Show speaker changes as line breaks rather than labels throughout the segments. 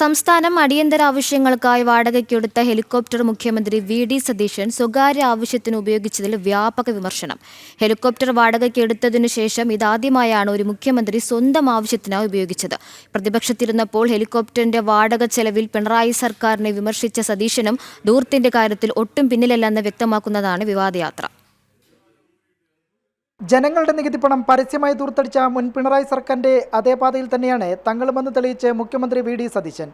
സംസ്ഥാനം അടിയന്തര ആവശ്യങ്ങൾക്കായി വാടകയ്ക്കെടുത്ത ഹെലികോപ്റ്റർ മുഖ്യമന്ത്രി വി.ഡി. സതീശൻ സ്വകാര്യ ആവശ്യത്തിന് ഉപയോഗിച്ചതിൽ വ്യാപക വിമർശനം. ഹെലികോപ്റ്റർ വാടകയ്ക്കെടുത്തതിനു ശേഷം ഇതാദ്യമായാണ് ഒരു മുഖ്യമന്ത്രി സ്വന്തം ആവശ്യത്തിനായി ഉപയോഗിച്ചത്. പ്രതിപക്ഷത്തിരുന്നപ്പോൾ ഹെലികോപ്റ്ററിന്റെ വാടക ചെലവിൽ പിണറായി സർക്കാരിനെ വിമർശിച്ച സതീശനും ധൂർത്തിന്റെ കാര്യത്തിൽ ഒട്ടും പിന്നിലല്ലെന്ന് വ്യക്തമാക്കുന്നതാണ് വിവാദയാത്ര.
ജനങ്ങളുടെ നികുതി പണം പരസ്യമായി ദൂർത്തടിച്ച മുൻ പിണറായി സർക്കാരിന്റെ അതേ പാതയിൽ തന്നെയാണ് തങ്ങളുമെന്ന് തെളിയിച്ച് മുഖ്യമന്ത്രി വി.ഡി. സതീശൻ.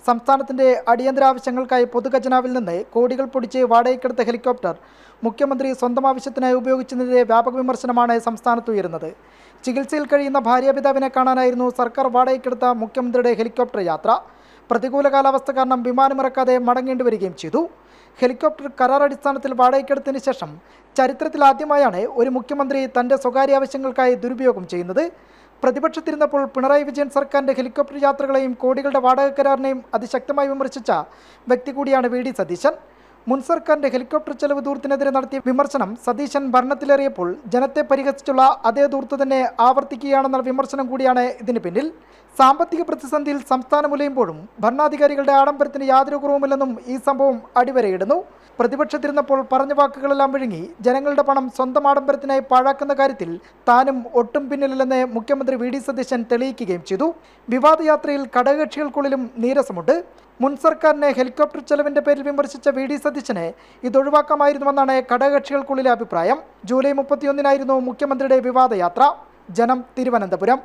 സംസ്ഥാനത്തിന്റെ അടിയന്തര ആവശ്യങ്ങൾക്കായി പൊതുഖജനാവിൽ നിന്ന് കോടികൾ പൊടിച്ച് വാടകയ്ക്കെടുത്ത ഹെലികോപ്റ്റർ മുഖ്യമന്ത്രി സ്വന്തം ആവശ്യത്തിനായി ഉപയോഗിച്ചതിന്റെ വ്യാപക വിമർശനമാണ് സംസ്ഥാനത്ത് ഉയരുന്നത്. ചികിത്സയിൽ കഴിയുന്ന ഭാര്യാപിതാവിനെ കാണാനായിരുന്നു സർക്കാർ വാടകയ്ക്കെടുത്ത മുഖ്യമന്ത്രിയുടെ ഹെലികോപ്റ്റർ യാത്ര. പ്രതികൂല കാലാവസ്ഥ കാരണം വിമാനമിറക്കാതെ മടങ്ങേണ്ടി വരികയും ചെയ്തു. ഹെലികോപ്റ്റർ കരാർ അടിസ്ഥാനത്തിൽ വാടകയ്ക്കെടുത്തതിന് ശേഷം ചരിത്രത്തിൽ ആദ്യമായാണ് ഒരു മുഖ്യമന്ത്രി തൻ്റെ സ്വകാര്യ ആവശ്യങ്ങൾക്കായി ദുരുപയോഗം ചെയ്യുന്നത്. പ്രതിപക്ഷത്തിരുന്നപ്പോൾ പിണറായി വിജയൻ സർക്കാരിൻ്റെ ഹെലികോപ്റ്റർ യാത്രകളെയും കോടികളുടെ വാടക കരാറിനെയും അതിശക്തമായി വിമർശിച്ച വ്യക്തി കൂടിയാണ് വി.ഡി. സതീശൻ. മുൻ സർക്കാരിൻ്റെ ഹെലികോപ്റ്റർ ചെലവ് ദൂർത്തിനെതിരെ നടത്തിയ വിമർശനം സതീശൻ ഭരണത്തിലേറിയപ്പോൾ ജനത്തെ പരിഹസിച്ചുള്ള അതേ ദൂർത്ത് തന്നെ ആവർത്തിക്കുകയാണെന്ന വിമർശനം കൂടിയാണ് ഇതിന് പിന്നിൽ. സാമ്പത്തിക പ്രതിസന്ധിയിൽ സംസ്ഥാനം ഉലയുമ്പോഴും ഭരണാധികാരികളുടെ ആഡംബരത്തിന് യാതൊരു കുറവുമില്ലെന്നും ഈ സംഭവം അടിവരയിടുന്നു. പ്രതിപക്ഷത്തിരുന്നപ്പോൾ പറഞ്ഞ വാക്കുകളെല്ലാം വിഴുങ്ങി ജനങ്ങളുടെ പണം സ്വന്തം ആഡംബരത്തിനായി പാഴാക്കുന്ന കാര്യത്തിൽ താനും ഒട്ടും പിന്നിലല്ലെന്ന് മുഖ്യമന്ത്രി വി.ഡി. സതീശൻ തെളിയിക്കുകയും ചെയ്തു. വിവാദയാത്രയിൽ ഘടകകക്ഷികൾക്കുള്ളിലും നീരസമുണ്ട്. മുൻ സർക്കാരിനെ ഹെലികോപ്റ്റർ ചെലവിന്റെ പേരിൽ വിമർശിച്ച വി.ഡി. സതീശനെ ഇതൊഴിവാക്കാമായിരുന്നുവെന്നാണ് ഘടകകക്ഷികൾക്കുള്ളിലെ അഭിപ്രായം. ജൂലൈ 31-നായിരുന്നു മുഖ്യമന്ത്രിയുടെ വിവാദയാത്ര. ജനം, തിരുവനന്തപുരം.